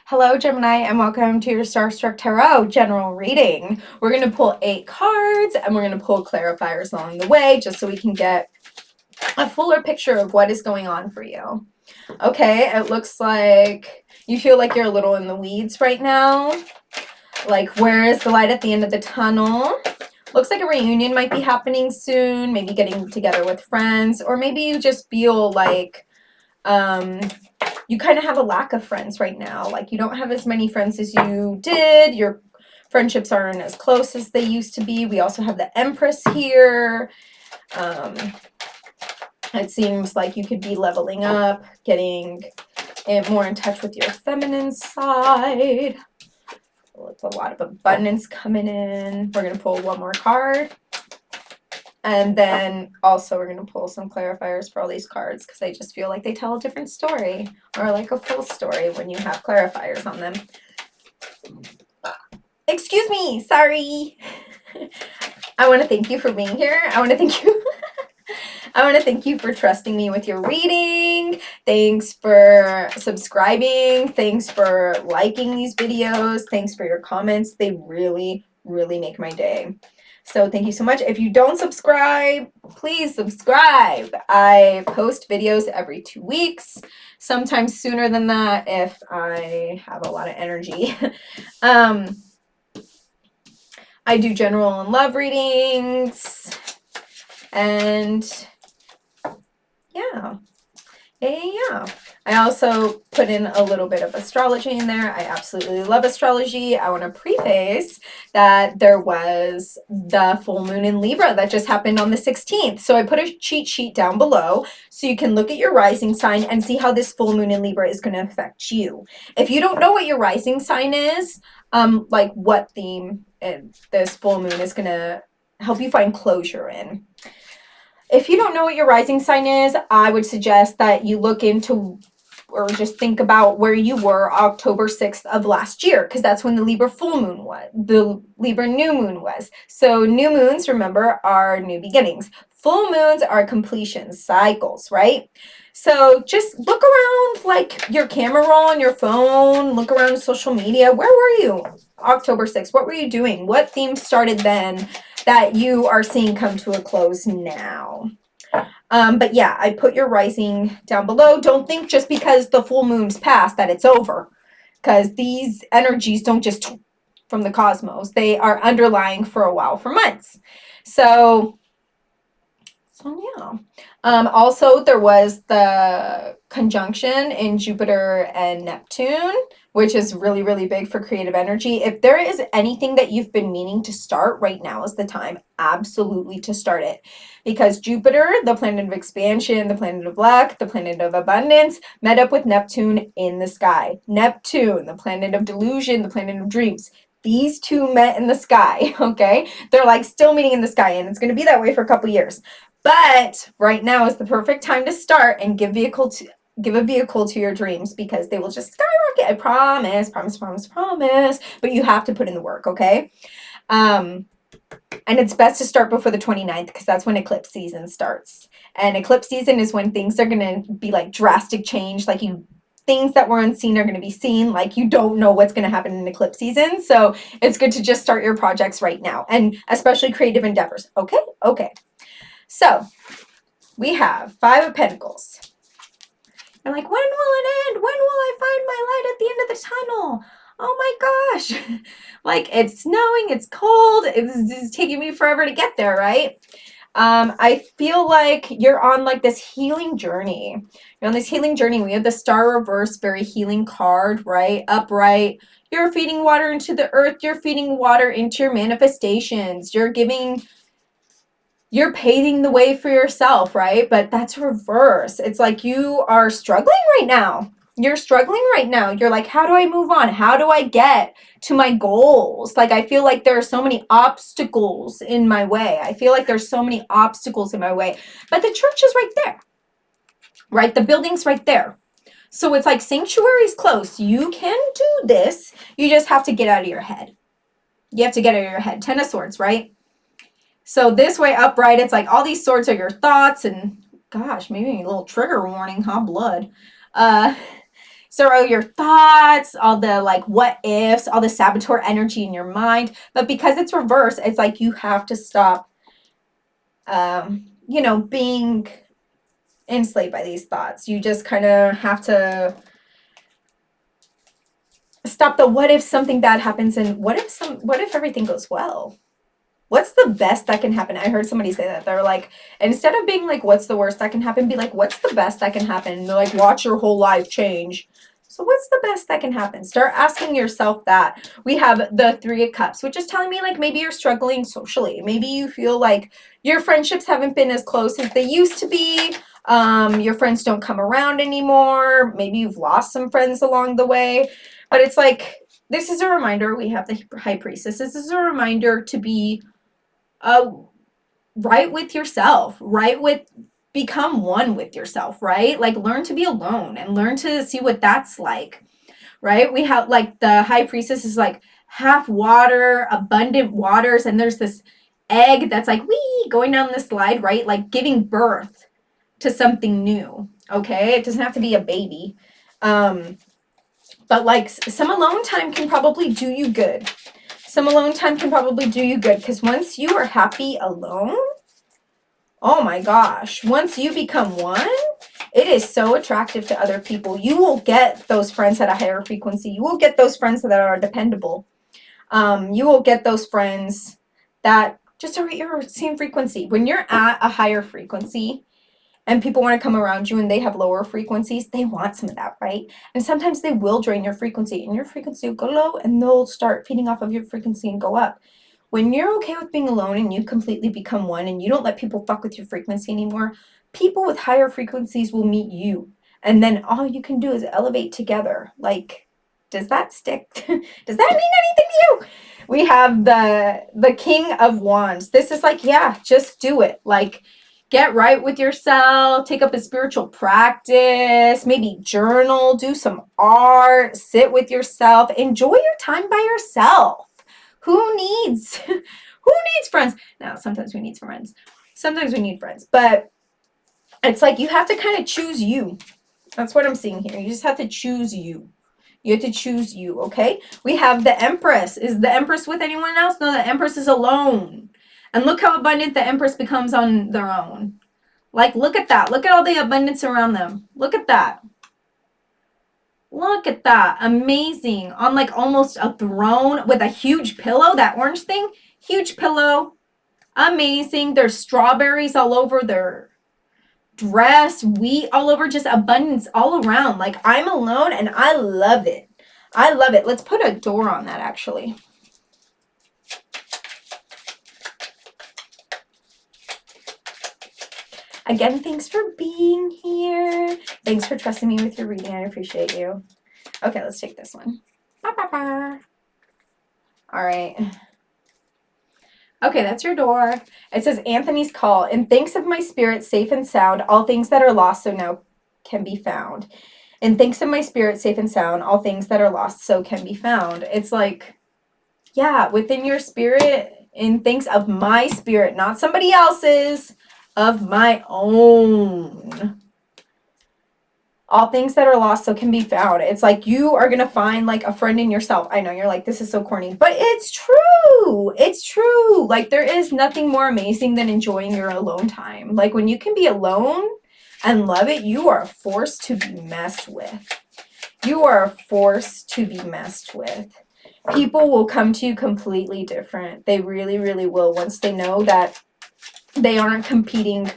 Hello, Gemini, and welcome to your Starstruck Tarot general reading. We're going to pull 8 cards, and we're going to pull clarifiers along the way, just so we can get a fuller picture of what is going on for you. Okay, it looks like you feel like you're a little in the weeds right now. Like, where is the light at the end of the tunnel? Looks like a reunion might be happening soon, maybe getting together with friends, or maybe you just feel like you kind of have a lack of friends right now. Like, you don't have as many friends as you did. Your friendships aren't as close as they used to be. We also have the Empress here. It seems like you could be leveling up, getting more in touch with your feminine side. It's a lot of abundance coming in. We're going to pull one more card. And then also we're going to pull some clarifiers for all these cards because I just feel like they tell a different story, or like a full story when you have clarifiers on them. Excuse me, sorry. I want to thank you for being here. I want to thank you. I want to thank you for trusting me with your reading. Thanks for subscribing. Thanks for liking these videos. Thanks for your comments. They really, really make my day. So thank you so much. If you don't subscribe, please subscribe. I post videos every 2 weeks, sometimes sooner than that if I have a lot of energy. I do general and love readings, and yeah. I also put in a little bit of astrology in there. I absolutely love astrology. I want to preface that there was the full moon in Libra that just happened on the 16th. So I put a cheat sheet down below so you can look at your rising sign and see how this full moon in Libra is going to affect you. If you don't know what your rising sign is, like what theme this full moon is going to help you find closure in. If you don't know what your rising sign is, I would suggest that you look into or just think about where you were October 6th of last year, because that's when the Libra full moon was, the Libra new moon was. So new moons, remember, are new beginnings. Full moons are completions, cycles, right? So just look around, like your camera roll on your phone, look around social media. Where were you October 6th? What were you doing? What theme started then that you are seeing come to a close now? But yeah, I put your rising down below. Don't think just because the full moon's passed that it's over, because these energies don't just from the cosmos. They are underlying for a while, for months. So yeah. Also, there was the conjunction in Jupiter and Neptune, which is really, really big for creative energy. If there is anything that you've been meaning to start, right now is the time absolutely to start it. Because Jupiter, the planet of expansion, the planet of luck, the planet of abundance, met up with Neptune in the sky. Neptune, the planet of delusion, the planet of dreams. These two met in the sky, okay? They're like still meeting in the sky, and it's going to be that way for a couple years. But right now is the perfect time to start and give a vehicle to your dreams, because they will just skyrocket. I promise, promise, promise, promise. But you have to put in the work, okay? And it's best to start before the 29th, because that's when eclipse season starts. And eclipse season is when things are going to be like drastic change, like things that were unseen are going to be seen, like you don't know what's going to happen in eclipse season. So it's good to just start your projects right now, and especially creative endeavors. Okay. So we have 5 of Pentacles. I'm like, when will it end? When will I find my light at the end of the tunnel? Oh my gosh. Like, it's snowing, it's cold, it's taking me forever to get there, right? I feel like you're on like this healing journey. You're on this healing journey. We have the Star Reverse, very healing card, right? Upright. You're feeding water into the earth. You're feeding water into your manifestations. You're paving the way for yourself, right? But that's reverse. It's like you are struggling right now. You're struggling right now. You're like, how do I move on? How do I get to my goals? Like, I feel like there are so many obstacles in my way. I feel like there's so many obstacles in my way. But the church is right there, right? The building's right there. So it's like sanctuary's close. You can do this. You just have to get out of your head. You have to get out of your head. 10 of Swords, right? So this way upright, it's like all these swords are your thoughts, and gosh, maybe a little trigger warning, huh? Blood. zero your thoughts, all the like what ifs, all the saboteur energy in your mind. But because it's reverse, it's like you have to stop, you know, being enslaved by these thoughts. You just kind of have to stop the what if something bad happens and what if everything goes well? What's the best that can happen? I heard somebody say that. They're like, instead of being like, what's the worst that can happen? Be like, what's the best that can happen? And they're like, watch your whole life change. So what's the best that can happen? Start asking yourself that. We have the Three of Cups, which is telling me like maybe you're struggling socially. Maybe you feel like your friendships haven't been as close as they used to be. Your friends don't come around anymore. Maybe you've lost some friends along the way. But it's like, this is a reminder. We have the High Priestess. This is a reminder to be right with yourself, become one with yourself, right? Like learn to be alone and learn to see what that's like, right? We have like the High Priestess is like half water, abundant waters, and there's this egg that's like wee going down the slide, right? Like giving birth to something new. Okay, it doesn't have to be a baby, but like some alone time can probably do you good. Some alone time can probably do you good because once you are happy alone, oh my gosh, once you become one, it is so attractive to other people. You will get those friends at a higher frequency. You will get those friends that are dependable. You will get those friends that just are at your same frequency. When you're at a higher frequency, and people want to come around you and they have lower frequencies, they want some of that, right? And sometimes they will drain your frequency and your frequency will go low and they'll start feeding off of your frequency and go up. When you're okay with being alone and you completely become one and you don't let people fuck with your frequency anymore, people with higher frequencies will meet you. And then all you can do is elevate together. Like, does that stick? Does that mean anything to you? We have the King of Wands. This is like, yeah, just do it. Like, get right with yourself, take up a spiritual practice, maybe journal, do some art, sit with yourself, enjoy your time by yourself. Who needs friends? Now, sometimes we need some friends. Sometimes we need friends, but it's like you have to kind of choose you. That's what I'm seeing here. You just have to choose you. You have to choose you, okay? We have the Empress. Is the Empress with anyone else? No, the Empress is alone. And look how abundant the Empress becomes on their own. Like, look at that. Look at all the abundance around them. Look at that. Look at that. Amazing. On like almost a throne with a huge pillow. That orange thing. Huge pillow. Amazing. There's strawberries all over their dress. Wheat all over. Just abundance all around. Like, I'm alone and I love it. I love it. Let's put a door on that actually. Again, thanks for being here. Thanks for trusting me with your reading. I appreciate you. Okay, let's take this one. All right. Okay, that's your door. It says Anthony's call. In thanks of my spirit, safe and sound, all things that are lost so now can be found. In thanks of my spirit, safe and sound, all things that are lost so can be found. It's like, yeah, within your spirit, in thanks of my spirit, not somebody else's, of my own. All things that are lost so can be found. It's like you are going to find like a friend in yourself. I know you're like, this is so corny, but it's true. It's true. Like there is nothing more amazing than enjoying your alone time. Like when you can be alone and love it, you are forced to be messed with. You are forced to be messed with. People will come to you completely different. They really, really will once they know that they aren't competing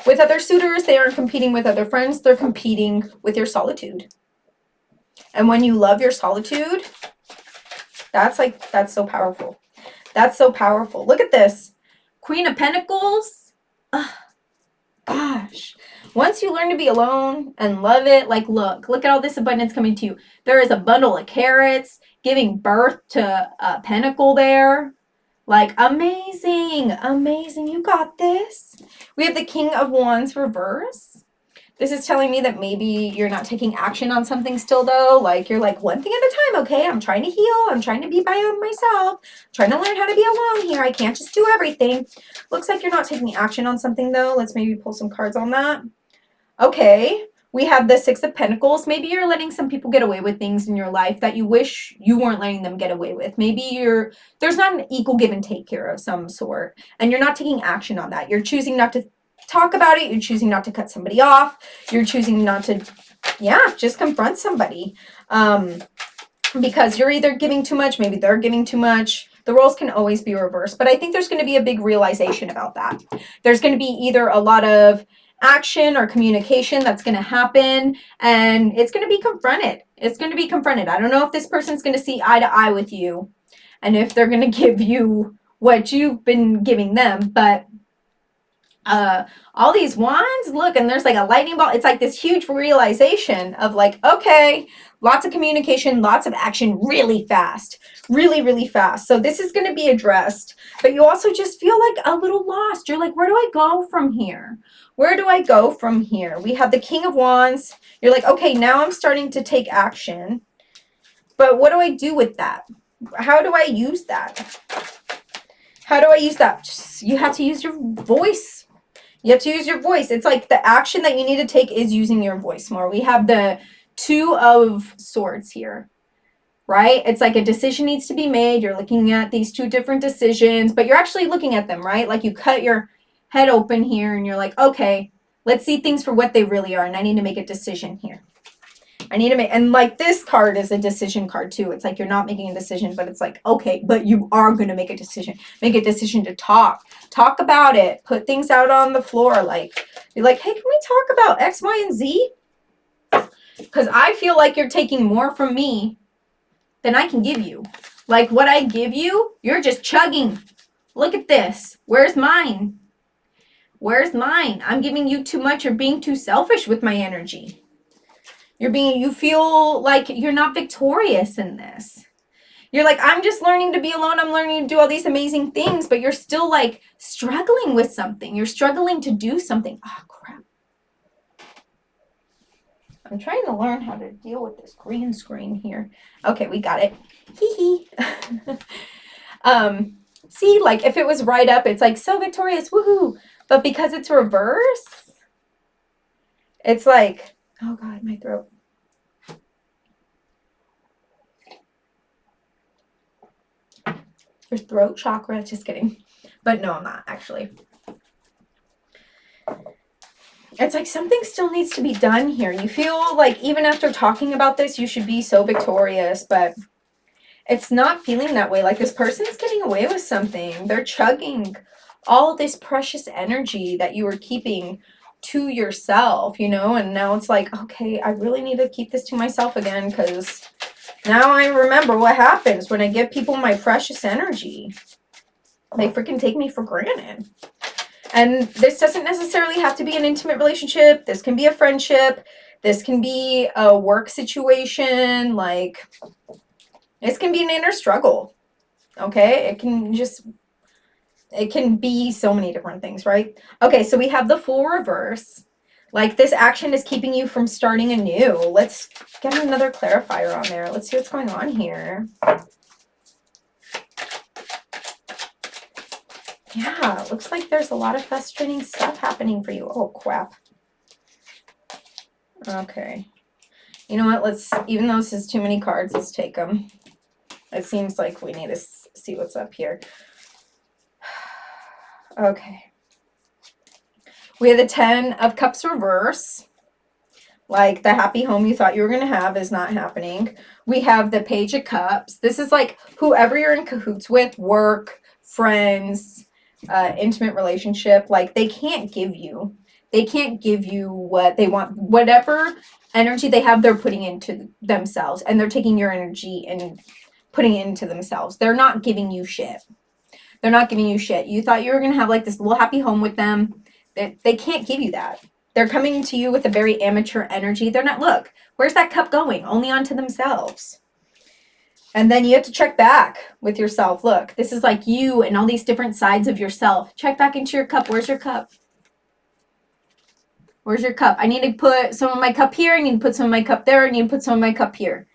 with other suitors. They aren't competing with other friends. They're competing with your solitude. And when you love your solitude, that's so powerful. That's so powerful. Look at this. Queen of Pentacles. Ugh, gosh. Once you learn to be alone and love it, like look at all this abundance coming to you. There is a bundle of carrots giving birth to a pentacle there. Like, amazing, amazing. You got this. We have the King of Wands reverse. This is telling me that maybe you're not taking action on something still, though. Like, you're like, one thing at a time, okay? I'm trying to heal. I'm trying to be by myself. I'm trying to learn how to be alone here. I can't just do everything. Looks like you're not taking action on something, though. Let's maybe pull some cards on that. Okay. We have the Six of Pentacles. Maybe you're letting some people get away with things in your life that you wish you weren't letting them get away with. Maybe there's not an equal give and take here of some sort, and you're not taking action on that. You're choosing not to talk about it. You're choosing not to cut somebody off. You're choosing not to, yeah, just confront somebody. Because you're either giving too much, maybe they're giving too much. The roles can always be reversed, but I think there's going to be a big realization about that. There's going to be either a lot of action or communication that's going to happen, and it's going to be confronted. It's going to be confronted. I don't know if this person's going to see eye to eye with you and if they're going to give you what you've been giving them, but all these wands, look, and there's like a lightning bolt. It's like this huge realization of like, okay, lots of communication, lots of action, really fast, really, really fast. So this is going to be addressed, but you also just feel like a little lost. You're like, where do I go from here? Where do I go from here? We have the King of Wands. You're like, okay, now I'm starting to take action, but what do I do with that? How do I use that? How do I use that? You have to use your voice. You have to use your voice. It's like the action that you need to take is using your voice more. We have the Two of Swords here, right? It's like a decision needs to be made. You're looking at these two different decisions, but you're actually looking at them, right? Like you cut your head open here and you're like, okay, let's see things for what they really are. And I need to make a decision here. I need to make, and like this card is a decision card too. It's like you're not making a decision, but it's like, okay, but you are going to make a decision. Make a decision to talk about it, put things out on the floor. Like, you're like, hey, can we talk about X, Y, and Z? Because I feel like you're taking more from me than I can give you. Like what I give you, you're just chugging. Look at this. Where's mine? Where's mine? I'm giving you too much. You're being too selfish with my energy. You feel like you're not victorious in this. You're like, I'm just learning to be alone. I'm learning to do all these amazing things, but you're still like struggling with something. You're struggling to do something. Oh, crap. I'm trying to learn how to deal with this green screen here. Okay, we got it. Hee hee. See, like if it was right up, it's like so victorious, woohoo. But because it's reverse, it's like, oh God, my throat. Your throat chakra, just kidding. But no, I'm not actually. It's like something still needs to be done here. You feel like even after talking about this, you should be so victorious, but it's not feeling that way. Like this person's getting away with something. They're chugging all this precious energy that you were keeping to yourself, you know, and now it's like, okay, I really need to keep this to myself again because now I remember what happens when I give people my precious energy. They freaking take me for granted. And this doesn't necessarily have to be an intimate relationship. This can be a friendship. This can be a work situation. Like, this can be an inner struggle. Okay? It can be so many different things, right? Okay, so we have the Fool reverse. Like, this action is keeping you from starting anew. Let's get another clarifier on there. Let's see what's going on here. Yeah, it looks like there's a lot of frustrating stuff happening for you. Oh, crap. Okay. You know what? Even though this is too many cards, let's take them. It seems like we need to see what's up here. Okay. We have the 10 of Cups reverse. Like the happy home you thought you were going to have is not happening. We have the Page of Cups. This is like whoever you're in cahoots with, work, friends, intimate relationship. Like they can't give you what they want. Whatever energy they have, they're putting into themselves, and they're taking your energy and putting it into themselves. They're not giving you shit. They're not giving you shit. You thought you were going to have like this little happy home with them. They can't give you that. They're coming to you with a very amateur energy. They're not, look, where's that cup going? Only onto themselves. And then you have to check back with yourself. Look, this is like you and all these different sides of yourself. Check back into your cup. Where's your cup? Where's your cup? I need to put some of my cup here. I need to put some of my cup there. I need to put some of my cup here.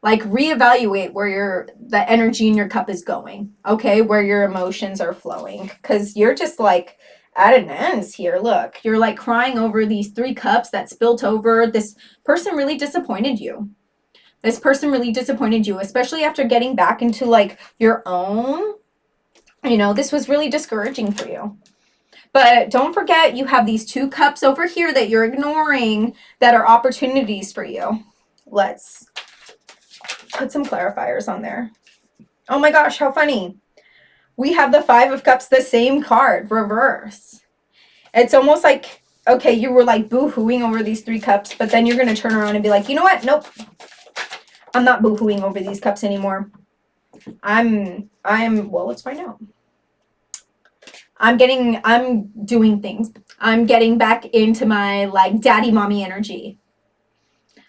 Like reevaluate where the energy in your cup is going. Okay, where your emotions are flowing. Because you're just like at an end here. Look, you're like crying over these 3 cups that spilt over. This person really disappointed you. This person really disappointed you, especially after getting back into like your own. You know, this was really discouraging for you. But don't forget, you have these 2 cups over here that you're ignoring that are opportunities for you. Let's put some clarifiers on there. Oh my gosh, how funny. We have the 5 of Cups, the same card, reverse. It's almost like, okay, you were like boo-hooing over these 3 cups, but then you're going to turn around and be like, you know what? Nope. I'm not boo-hooing over these cups anymore. Well, let's find out. I'm doing things. I'm getting back into my like daddy mommy energy.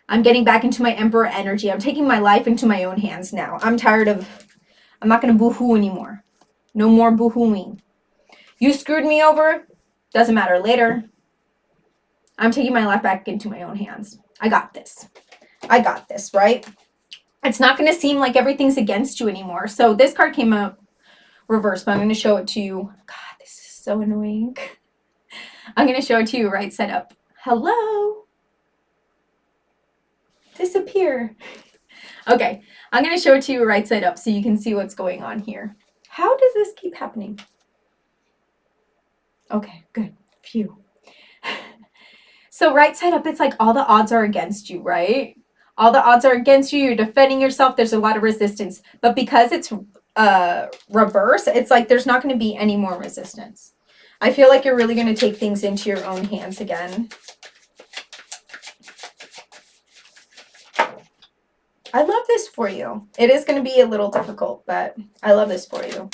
I'm getting back into my emperor energy. I'm taking my life into my own hands now. I'm not going to boo-hoo anymore. No more boo-hooing. You screwed me over. Doesn't matter. Later. I'm taking my life back into my own hands. I got this. I got this, right? It's not going to seem like everything's against you anymore. So this card came out reversed, but I'm going to show it to you. God, this is so annoying. I'm going to show it to you right side up. Hello? Disappear. Okay, I'm going to show it to you right side up so you can see what's going on here. How does this keep happening? Okay, good. Phew. So right side up, it's like all the odds are against you, right? All the odds are against you. You're defending yourself. There's a lot of resistance. But because it's reverse, it's like there's not going to be any more resistance. I feel like you're really going to take things into your own hands again. I love this for you. It is going to be a little difficult, but I love this for you.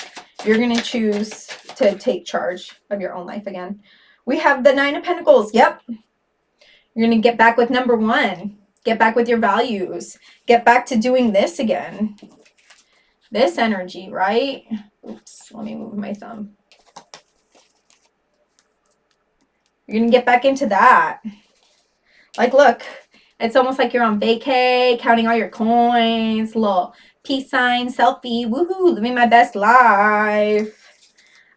You're going to choose to take charge of your own life again. We have the 9 of Pentacles. Yep. You're going to get back with number 1. Get back with your values. Get back to doing this again. This energy, right? Oops, let me move my thumb. You're going to get back into that. Like, look, it's almost like you're on vacay, counting all your coins, little peace sign, selfie, woohoo, living my best life.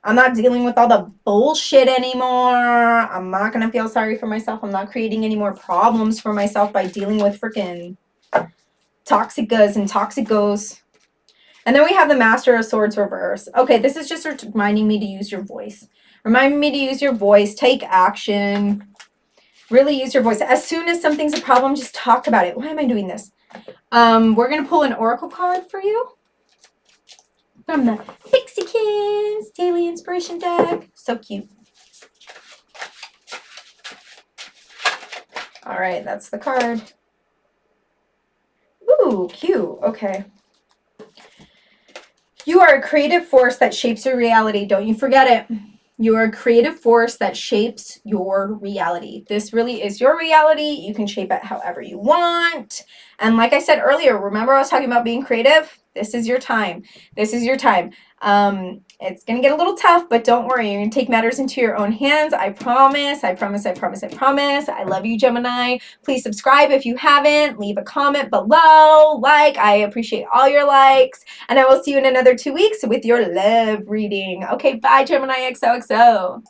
I'm not dealing with all the bullshit anymore. I'm not going to feel sorry for myself. I'm not creating any more problems for myself by dealing with freaking toxicas and toxicos. And then we have the Master of Swords reverse. Okay, this is just reminding me to use your voice. Reminding me to use your voice. Take action. Really use your voice. As soon as something's a problem, just talk about it. Why am I doing this? We're going to pull an oracle card for you from the Pixie Daily Inspiration deck. So cute. All right, that's the card. Ooh, cute. Okay. You are a creative force that shapes your reality. Don't you forget it. You are a creative force that shapes your reality. This really is your reality. You can shape it however you want. And like I said earlier, remember I was talking about being creative? This is your time. This is your time. It's going to get a little tough, but don't worry. You're going to take matters into your own hands. I promise. I promise. I promise. I promise. I love you, Gemini. Please subscribe if you haven't. Leave a comment below. I appreciate all your likes. And I will see you in another 2 weeks with your love reading. Okay, bye, Gemini XOXO.